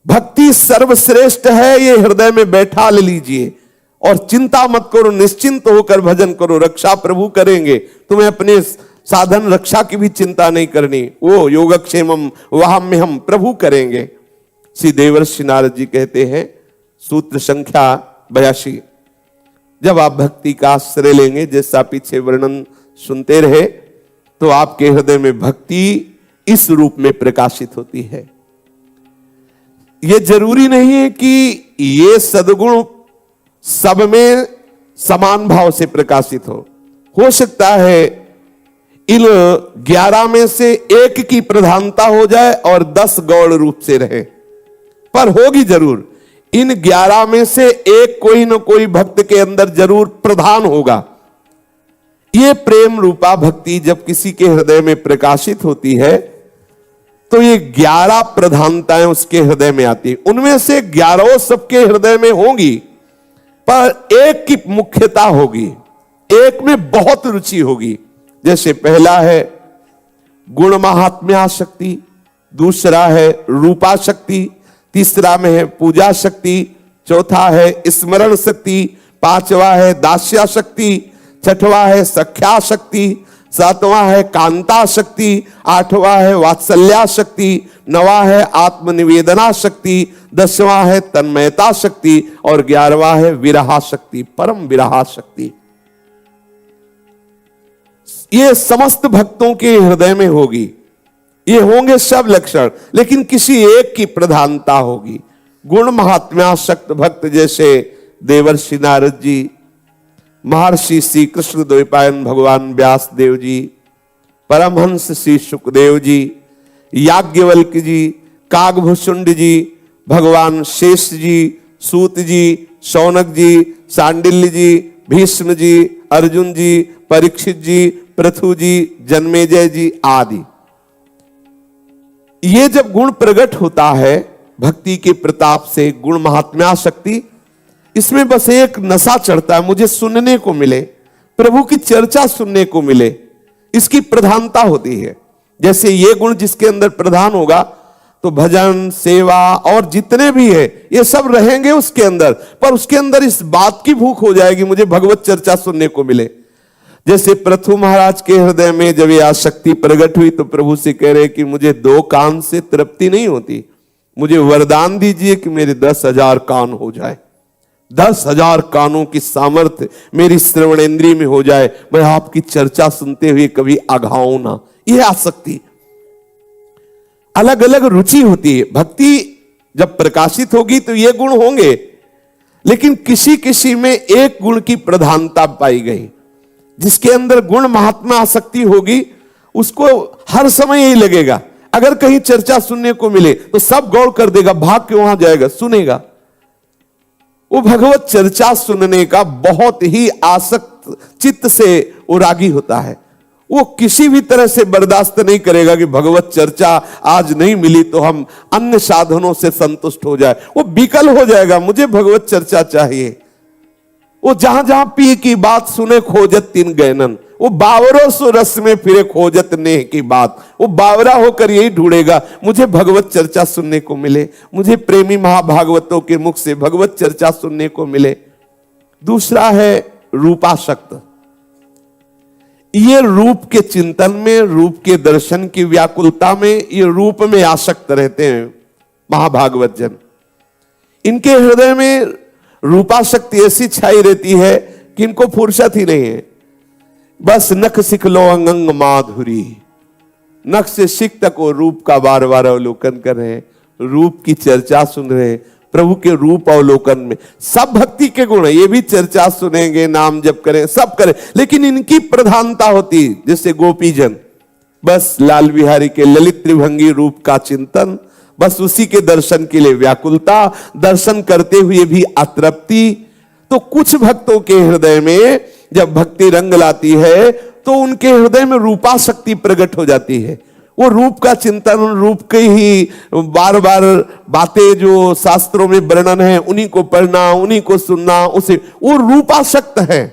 भक्ति सर्वश्रेष्ठ है, ये हृदय में बैठा ले लीजिए और चिंता मत करो, निश्चिंत होकर भजन करो, रक्षा प्रभु करेंगे। तुम्हें अपने साधन रक्षा की भी चिंता नहीं करनी, वो योगक्षेमम वहाम्यहम प्रभु करेंगे। श्री देवर्षि नारद जी कहते हैं, सूत्र संख्या 82, जब आप भक्ति का आश्रय लेंगे, जैसा पीछे वर्णन सुनते रहे, तो आपके हृदय में भक्ति इस रूप में प्रकाशित होती है। यह जरूरी नहीं है कि ये सद्गुण सब में समान भाव से प्रकाशित हो सकता है इन 11 में से एक की प्रधानता हो जाए और 10 गौण रूप से रहे, पर होगी जरूर। इन 11 में से एक कोई न कोई भक्त के अंदर जरूर प्रधान होगा। ये प्रेम रूपा भक्ति जब किसी के हृदय में प्रकाशित होती है तो ये 11 प्रधानताएं उसके हृदय में आती है। उनमें से 11 सबके हृदय में होंगी, पर एक की मुख्यता होगी, एक में बहुत रुचि होगी। जैसे पहला है गुण महात्म्या शक्ति, दूसरा है रूपा शक्ति, तीसरा में है पूजा शक्ति, चौथा है स्मरण शक्ति, पांचवा है दास्या शक्ति, छठवां है सख्या शक्ति, सातवां है कांता शक्ति, आठवां है वात्सल्या शक्ति, नवां है आत्मनिवेदना शक्ति, 10वां है तन्मयता शक्ति और 11वां है विरहा शक्ति, परम विरहा शक्ति। ये समस्त भक्तों के हृदय में होगी, ये होंगे सब लक्षण, लेकिन किसी एक की प्रधानता होगी। गुण महात्म्यासक्त भक्त जैसे देवर्षि नारद जी, महर्षि श्री कृष्ण द्वैपायन भगवान व्यास देव जी, परमहंस श्री सुखदेव जी, याज्ञवल्क्य जी, कागभूषुंड जी, भगवान शेष जी, सूत जी, शौनक जी, सांडिल्य जी, भीष्म जी, अर्जुन जी, परीक्षित जी, पृथु जी, जन्मेजय जी आदि। ये जब गुण प्रकट होता है भक्ति के प्रताप से, गुण महात्म्या शक्ति, इसमें बस एक नशा चढ़ता है, मुझे सुनने को मिले, प्रभु की चर्चा सुनने को मिले, इसकी प्रधानता होती है। जैसे ये गुण जिसके अंदर प्रधान होगा तो भजन सेवा और जितने भी है ये सब रहेंगे उसके अंदर, पर उसके अंदर इस बात की भूख हो जाएगी मुझे भगवत चर्चा सुनने को मिले। जैसे पृथु महाराज के हृदय में जब ये आसक्ति प्रकट हुई तो प्रभु से कह रहे कि मुझे 2 कान से तृप्ति नहीं होती, मुझे वरदान दीजिए कि मेरे 10,000 कान हो जाए, 10,000 कानों की सामर्थ्य मेरी श्रवणेंद्रिय में हो जाए, मैं आपकी चर्चा सुनते हुए कभी आघाऊं ना। यह आसक्ति, अलग अलग रुचि होती है। भक्ति जब प्रकाशित होगी तो ये गुण होंगे, लेकिन किसी किसी में एक गुण की प्रधानता पाई गई। जिसके अंदर गुण महात्मा आसक्ति होगी उसको हर समय यही लगेगा, अगर कहीं चर्चा सुनने को मिले तो सब गौर कर देगा, भाग के वहां जाएगा, सुनेगा। वो भगवत चर्चा सुनने का बहुत ही आसक्त चित्त से वो रागी होता है। वो किसी भी तरह से बर्दाश्त नहीं करेगा कि भगवत चर्चा आज नहीं मिली तो हम अन्य साधनों से संतुष्ट हो जाए। वो विकल हो जाएगा, मुझे भगवत चर्चा चाहिए। वो जहां जहां पी की बात सुने खोजत 3 गैनन, वो बावरों सो रस में फिरे खोजत नेह की बात। वो बावरा होकर यही ढूंढेगा, मुझे भगवत चर्चा सुनने को मिले, मुझे प्रेमी महाभागवतों के मुख से भगवत चर्चा सुनने को मिले। दूसरा है रूपासक्त। ये रूप के चिंतन में, रूप के दर्शन की व्याकुलता में, ये रूप में आसक्त रहते हैं महाभागवत जन। इनके हृदय में रूपाशक्ति ऐसी छाई रहती है कि इनको फुर्सत ही नहीं है। बस नख सिख लो अंग माधुरी, नख से सिख तक वो रूप का बार बार अवलोकन कर रहे हैं, रूप की चर्चा सुन रहे हैं। प्रभु के रूप अवलोकन में सब भक्ति के गुण है, ये भी चर्चा सुनेंगे, नाम जप करें, सब करें, लेकिन इनकी प्रधानता होती है। जैसे गोपीजन बस लाल बिहारी के ललित त्रिभंगी रूप का चिंतन, बस उसी के दर्शन के लिए व्याकुलता, दर्शन करते हुए भी अतृप्ति। तो कुछ भक्तों के हृदय में जब भक्ति रंग लाती है तो उनके हृदय में रूपाशक्ति प्रकट हो जाती है। वो रूप का चिंतन, रूप के ही बार बार बातें जो शास्त्रों में वर्णन है उन्हीं को पढ़ना, उन्हीं को सुनना, उसे वो रूपासक्त है।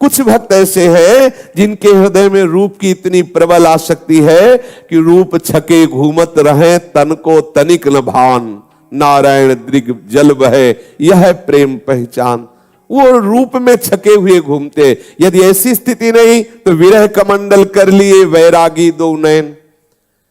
कुछ भक्त ऐसे हैं जिनके हृदय में रूप की इतनी प्रबल आसक्ति है कि रूप छके घूमत रहे, तन को तनिक न भान, नारायण दृग जल बहे, यह प्रेम पहचान। वो रूप में छके हुए घूमते। यदि ऐसी स्थिति नहीं तो विरह कमंडल कर लिए वैरागी दो नयन।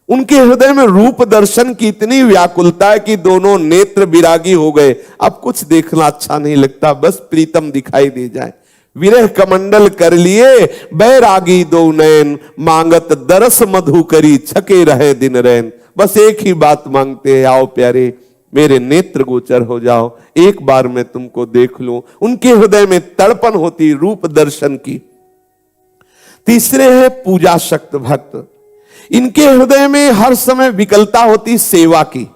उनके हृदय में रूप दर्शन की इतनी व्याकुलता है कि दोनों नेत्र विरागी हो गए। अब कुछ देखना अच्छा नहीं लगता, बस प्रीतम दिखाई दे जाए। विरह कमंडल कर लिए बैरागी दो नयन, मांगत दरस मधु करी छके रहे दिन रैन। बस एक ही बात मांगते हैं, आओ प्यारे मेरे नेत्र गोचर हो जाओ, एक बार मैं तुमको देख लूं। उनके हृदय में तड़पन होती रूप दर्शन की। तीसरे है पूजा शक्त भक्त। इनके हृदय में हर समय विकलता होती सेवा की।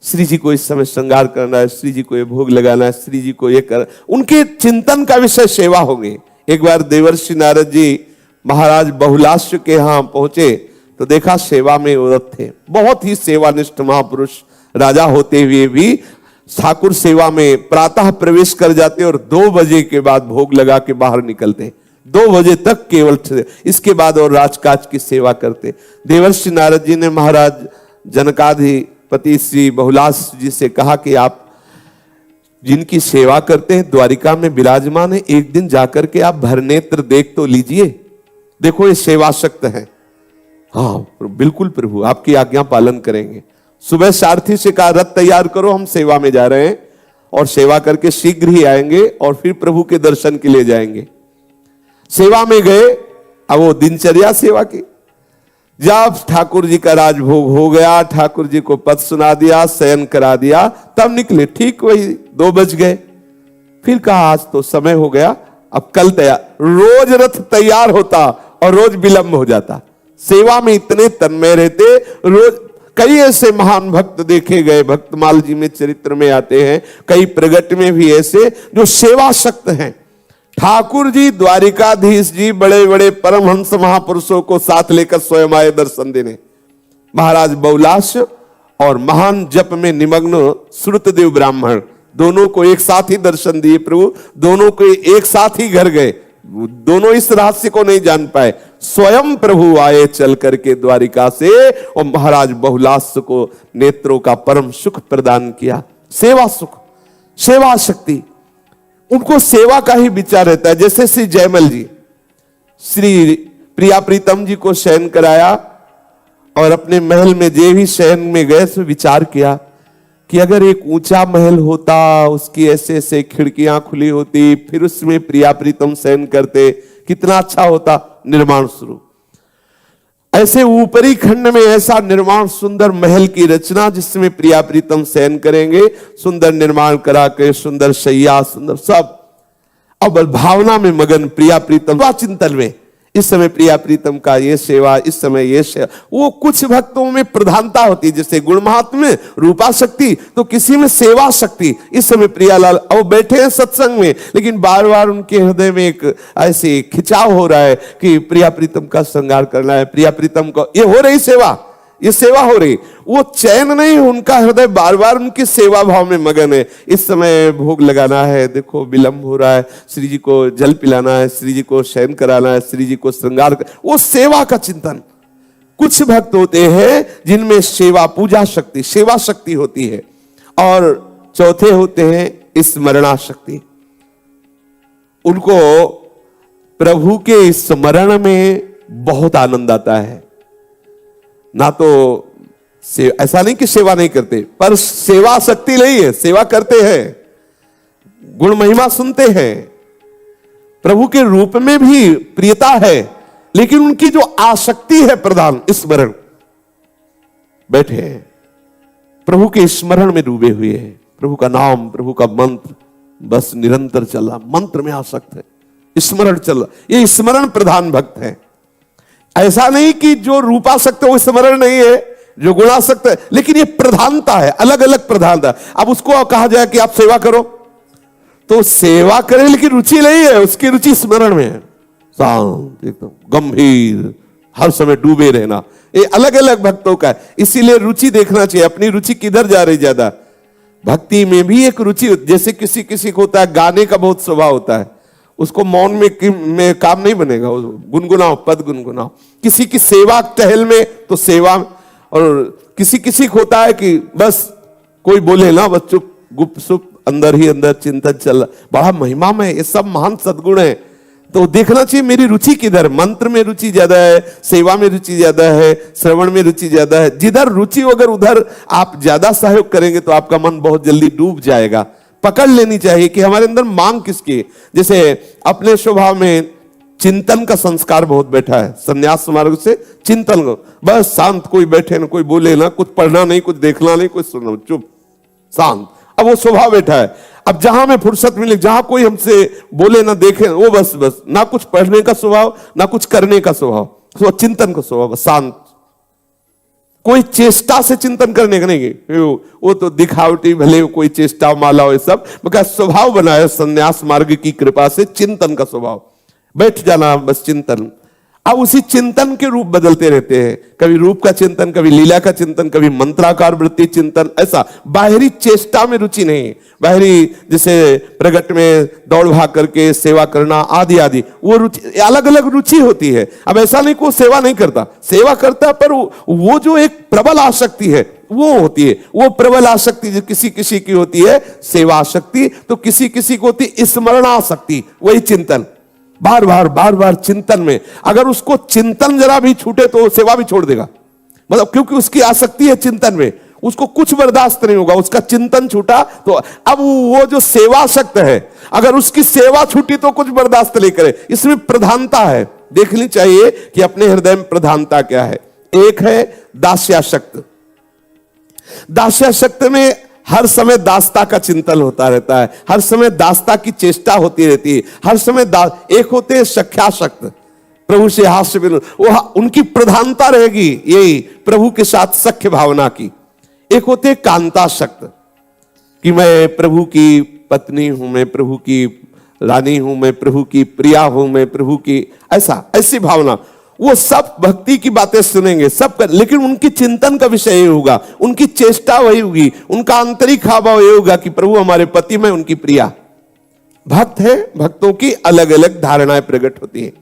श्री जी को इस समय श्रृंगार करना है, श्री जी को ये भोग लगाना है, श्री जी को ये कर, उनके चिंतन का विषय सेवा होंगे। एक बार देवर्षि नारद जी महाराज बहुलाश्य के यहां पहुंचे तो देखा सेवा में औरत थे, बहुत ही सेवानिष्ठ महापुरुष। राजा होते हुए भी ठाकुर सेवा में प्रातः प्रवेश कर जाते और 2 बजे के बाद भोग लगा के बाहर निकलते। 2 बजे तक केवल, इसके बाद और राजकाज की सेवा करते। देवर्षि नारद जी ने महाराज जनकाधिपति श्री बहुलाश जी से कहा कि आप जिनकी सेवा करते हैं द्वारिका में विराजमान है, एक दिन जाकर के आप भरनेत्र देख तो लीजिए, देखो ये सेवाशक्त है। हाँ बिल्कुल प्रभु, आपकी आज्ञा पालन करेंगे। सुबह सारथी से कहा रथ तैयार करो, हम सेवा में जा रहे हैं और सेवा करके शीघ्र ही आएंगे और फिर प्रभु के दर्शन के लिए जाएंगे। सेवा में गए, अब वो दिनचर्या सेवा की। जब ठाकुर जी का राजभोग हो गया, ठाकुर जी को पद सुना दिया, शयन करा दिया, तब निकले। ठीक वही 2 बज गए। फिर कहा आज तो समय हो गया, अब कल तैयार। रोज रथ तैयार होता और रोज विलंब हो जाता। सेवा में इतने तन्मय रहते। रोज कई ऐसे महान भक्त देखे गए, भक्तमाल जी में चरित्र में आते हैं, कई प्रगट में भी ऐसे जो सेवा शक्त हैं। ठाकुर जी द्वारिकाधीश जी बड़े बड़े परमहंस महापुरुषों को साथ लेकर स्वयं आए दर्शन देने। महाराज बहुलाश और महान जप में निमग्न श्रुतदेव ब्राह्मण दोनों को एक साथ ही दर्शन दिए प्रभु। दोनों को एक साथ ही घर गए। दोनों इस रहस्य को नहीं जान पाए। स्वयं प्रभु आए चल करके द्वारिका से और महाराज बहुलाश को नेत्रों का परम सुख प्रदान किया। सेवा सुख, सेवा शक्ति, उनको सेवा का ही विचार रहता है। जैसे श्री जयमल जी श्री प्रिया प्रीतम जी को शयन कराया और अपने महल में जे भी शयन में गए तो विचार किया कि अगर एक ऊंचा महल होता, उसकी ऐसे ऐसे खिड़कियां खुली होती, फिर उसमें प्रिया प्रीतम शयन करते, कितना अच्छा होता। निर्माण शुरू, ऐसे ऊपरी खंड में ऐसा निर्माण, सुंदर महल की रचना जिसमें प्रिया प्रीतम शयन करेंगे, सुंदर निर्माण करा के, सुंदर शैया, सुंदर सब। अब भावना में मगन प्रिया प्रीतम चिंतन में, इस समय प्रिया प्रीतम का ये सेवा, इस समय ये सेवा। वो कुछ भक्तों में प्रधानता होती है, जैसे गुण महात्म्य रूपा शक्ति, तो किसी में सेवा शक्ति। इस समय प्रियालाल अब बैठे हैं सत्संग में, लेकिन बार बार उनके हृदय में एक ऐसे खिंचाव हो रहा है कि प्रिया प्रीतम का श्रृंगार करना है, प्रिया प्रीतम को। ये हो रही सेवा, ये सेवा हो रही, वो चैन नहीं, उनका हृदय बार बार उनकी सेवा भाव में मगन है। इस समय भोग लगाना है, देखो विलंब हो रहा है, श्री जी को जल पिलाना है, श्री जी को शयन कराना है, श्री जी को श्रृंगार कर, वो सेवा का चिंतन। कुछ भक्त होते हैं जिनमें सेवा, पूजा शक्ति, सेवा शक्ति होती है। और चौथे होते हैं स्मरणा शक्ति। उनको प्रभु के स्मरण में बहुत आनंद आता है। ना तो ऐसा नहीं कि सेवा नहीं करते, पर सेवा शक्ति नहीं है, सेवा करते हैं, गुण महिमा सुनते हैं, प्रभु के रूप में भी प्रियता है, लेकिन उनकी जो आसक्ति है प्रधान स्मरण, बैठे हैं प्रभु के स्मरण में डूबे हुए हैं। प्रभु का नाम, प्रभु का मंत्र बस निरंतर चल रहा, मंत्र में आसक्त है, स्मरण चल रहा। ये स्मरण प्रधान भक्त है। ऐसा नहीं कि जो रूपासक्त है वो स्मरण नहीं है, जो गुणासक्त है, लेकिन ये प्रधानता है, अलग अलग प्रधानता। अब उसको कहा जाए कि आप सेवा करो तो सेवा करें, लेकिन रुचि नहीं है, उसकी रुचि स्मरण में है, शांत एकदम गंभीर, हर समय डूबे रहना। ये अलग अलग भक्तों का है। इसीलिए रुचि देखना चाहिए, अपनी रुचि किधर जा रही। ज्यादा भक्ति में भी एक रुचि, जैसे किसी किसी को होता है गाने का बहुत स्वभाव होता है, उसको मौन में काम नहीं बनेगा, गुनगुनाओ, पद गुनगुनाओ। किसी की सेवा टहल में तो सेवा, और किसी किसी को होता है कि बस कोई बोले ना बस चुप गुप सुप अंदर ही अंदर चिंतन चल रहा, बड़ा महिमा में, ये सब महान सद्गुण है। तो देखना चाहिए मेरी रुचि किधर, मंत्र में रुचि ज्यादा है, सेवा में रुचि ज्यादा है, श्रवण में रुचि ज्यादा है। जिधर रुचि अगर उधर आप ज्यादा सहयोग करेंगे तो आपका मन बहुत जल्दी डूब जाएगा। पकड़ लेनी चाहिए कि हमारे अंदर मांग किसकी है। जैसे अपने स्वभाव में चिंतन का संस्कार बहुत बैठा है, संन्यास मार्ग से चिंतन को, बस शांत, कोई बैठे ना, कोई बोले ना, कुछ पढ़ना नहीं, कुछ देखना नहीं, कुछ सुनना, चुप शांत। अब वो स्वभाव बैठा है। अब जहां में फुर्सत मिले, जहां कोई हमसे बोले ना देखे, वो बस बस ना कुछ पढ़ने का स्वभाव ना कुछ करने का स्वभाव, तो चिंतन का स्वभाव, शांत। कोई चेष्टा से चिंतन करने का नहीं, वो तो दिखावटी भले कोई चेष्टा माला हो, सब मगर स्वभाव बनाया संन्यास मार्ग की कृपा से चिंतन का स्वभाव, बैठ जाना बस चिंतन। अब उसी चिंतन के रूप बदलते रहते हैं, कभी रूप का चिंतन, कभी लीला का चिंतन, कभी मंत्राकार वृत्ति चिंतन, ऐसा बाहरी चेष्टा में रुचि नहीं। बाहरी जैसे प्रगट में दौड़ भाग करके सेवा करना आदि आदि, वो रुचि अलग अलग रुचि होती है। अब ऐसा नहीं को सेवा नहीं करता, सेवा करता, पर वो जो एक प्रबल आसक्ति है वो होती है, वो प्रबल आसक्ति जो किसी किसी की होती है सेवा आसक्ति, तो किसी किसी को होती स्मरण आसक्ति, वही चिंतन, बार बार चिंतन में। अगर उसको चिंतन जरा भी छूटे तो सेवा भी छोड़ देगा, मतलब क्योंकि उसकी आसक्ति है चिंतन में, उसको कुछ बर्दाश्त नहीं होगा। उसका चिंतन छूटा तो अब वो जो सेवासक्त है, अगर उसकी सेवा छूटी तो कुछ बर्दाश्त नहीं करे। इसमें प्रधानता है, देखनी चाहिए कि अपने हृदय में प्रधानता क्या है। एक है दास्यासक्त। दास्यासक्त में हर समय दासता का चिंतन होता रहता है, हर समय दासता की चेष्टा होती रहती है, हर समय एक होते हैं सख्यासक्त, प्रभु से हास्य विनोद, वो उनकी प्रधानता रहेगी यही प्रभु के साथ सख्य भावना की। एक होते हैं कांतासक्त कि मैं प्रभु की पत्नी हूं, मैं प्रभु की रानी हूं, मैं प्रभु की प्रिया हूं, मैं प्रभु की, ऐसी भावना। वो सब भक्ति की बातें सुनेंगे सब कर, लेकिन उनकी चिंतन का विषय ये होगा, उनकी चेष्टा वही होगी, उनका आंतरिक हाव ये होगा कि प्रभु हमारे पति में उनकी प्रिया। भक्त है, भक्तों की अलग अलग धारणाएं प्रकट होती है।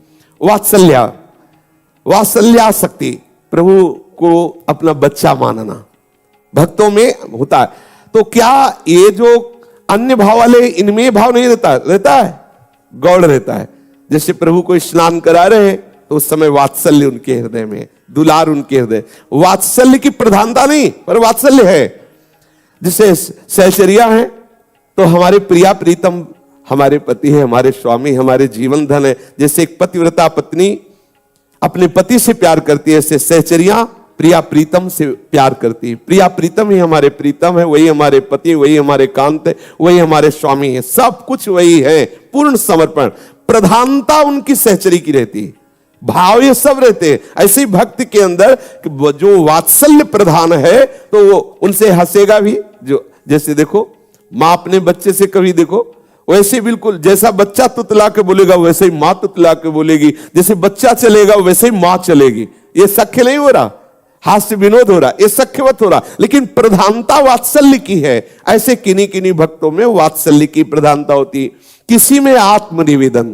वात्सल्यासक्ति, प्रभु को अपना बच्चा मानना भक्तों में होता है। तो क्या ये जो अन्य भाव वाले, इनमें भाव नहीं रहता है, गौड़ रहता है। जैसे प्रभु को स्नान करा रहे हैं तो उस समय वात्सल्य उनके हृदय में, दुलार उनके हृदय, वात्सल्य की प्रधानता नहीं पर वात्सल्य है। जैसे सहचर्या है तो हमारे प्रिया प्रीतम हमारे पति है, हमारे स्वामी, हमारे जीवन धन है। जैसे एक पतिव्रता पत्नी अपने पति से प्यार करती है, ऐसे सहचर्या प्रिया प्रीतम से प्यार करती है। प्रिया प्रीतम ही हमारे प्रीतम है, वही हमारे पति, वही हमारे कांत है, वही हमारे स्वामी है, सब कुछ वही है। पूर्ण समर्पण, प्रधानता उनकी सहचरी की रहती है, भाव ये सब रहते हैं। ऐसे ही भक्त के अंदर जो वात्सल्य प्रधान है तो वो उनसे हंसेगा भी। जो जैसे देखो माँ अपने बच्चे से कभी देखो वैसे बिल्कुल जैसा बच्चा तुतला के बोलेगा वैसे ही माँ तुतला के बोलेगी, जैसे बच्चा चलेगा वैसे ही माँ चलेगी। ये सख्य नहीं हो रहा, हास्य विनोद हो रहा, ये सख्यवत हो रहा, लेकिन प्रधानता वात्सल्य की है। ऐसे किन्हीं किन्हीं भक्तों में वात्सल्य की प्रधानता होती। किसी में आत्मनिवेदन,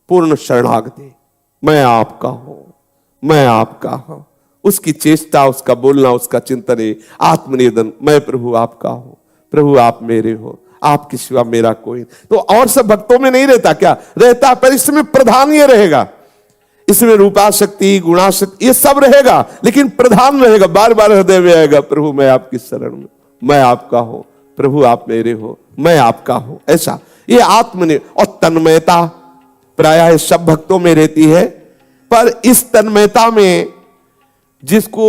पूर्ण शरणागति, मैं आपका हूं, मैं आपका हूं, उसकी चेष्टा, उसका बोलना, उसका चिंतन है आत्मनिवेदन, मैं प्रभु आपका हूं, प्रभु आप मेरे हो, आपके सिवा मेरा कोई। तो और सब भक्तों में नहीं रहता क्या? रहता, पर इसमें प्रधान ये रहेगा, इसमें रूपाशक्ति, गुणाशक्ति ये सब रहेगा, लेकिन प्रधान रहेगा, बार बार हृदय में आएगा, प्रभु मैं आपकी शरण में, मैं आपका हूं, प्रभु आप मेरे हो, मैं आपका हूं। ऐसा ये आत्मनिवेदन। और तन्मयता प्रायः सब भक्तों में रहती है, पर इस तन्मयता में जिसको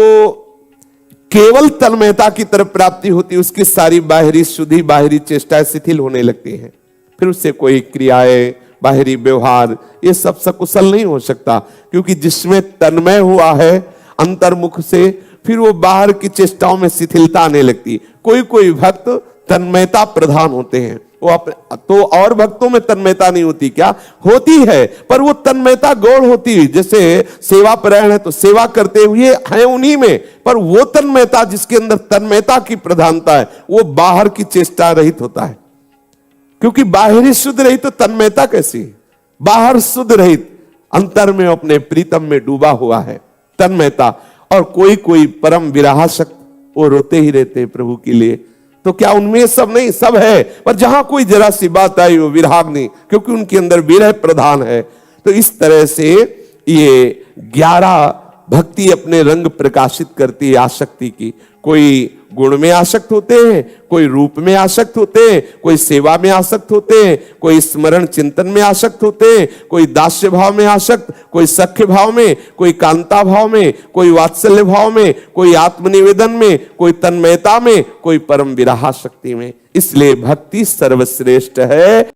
केवल तन्मयता की तरफ प्राप्ति होती है, उसकी सारी बाहरी शुद्धि, बाहरी चेष्टाएं शिथिल होने लगती है। फिर उससे कोई क्रियाएं, बाहरी व्यवहार ये सब सकुशल नहीं हो सकता, क्योंकि जिसमें तन्मय हुआ है अंतर्मुख से, फिर वो बाहर की चेष्टाओं में शिथिलता आने लगती। कोई कोई भक्त तन्मयता प्रधान होते हैं, वो तो और भक्तों में तन्मयता नहीं होती क्या? होती है, पर वो तन्मयता गौण होती है। जैसे सेवा परायण है तो सेवा करते हुए है उन्हीं में, पर वो तन्मयता जिसके अंदर तन्मयता की प्रधानता है वो बाहर की चेष्टा रहित होता है। क्योंकि बाहरी शुद्ध रहित तो तन्मयता कैसी? बाहर शुद्ध रहित, अंतर में अपने प्रीतम में डूबा हुआ है तन्मयता। और कोई कोई परम विरासक्त, वो रोते ही रहते हैं प्रभु के लिए, तो क्या उनमें सब नहीं? सब है, पर जहां कोई जरा सी बात आई वो विराग्नि, क्योंकि उनके अंदर विरह प्रधान है। तो इस तरह से ये 11 भक्ति अपने रंग प्रकाशित करती है आसक्ति की। कोई गुण में आसक्त होते हैं, कोई रूप में आसक्त होते हैं, कोई सेवा में आसक्त होते हैं, कोई स्मरण चिंतन में आसक्त होते हैं, कोई दास्य भाव में आसक्त, कोई सख्य भाव में, कोई कांता भाव में, कोई वात्सल्य भाव में, कोई आत्मनिवेदन में, कोई तन्मयता में, कोई परम विरहाशक्ति में। इसलिए भक्ति सर्वश्रेष्ठ है।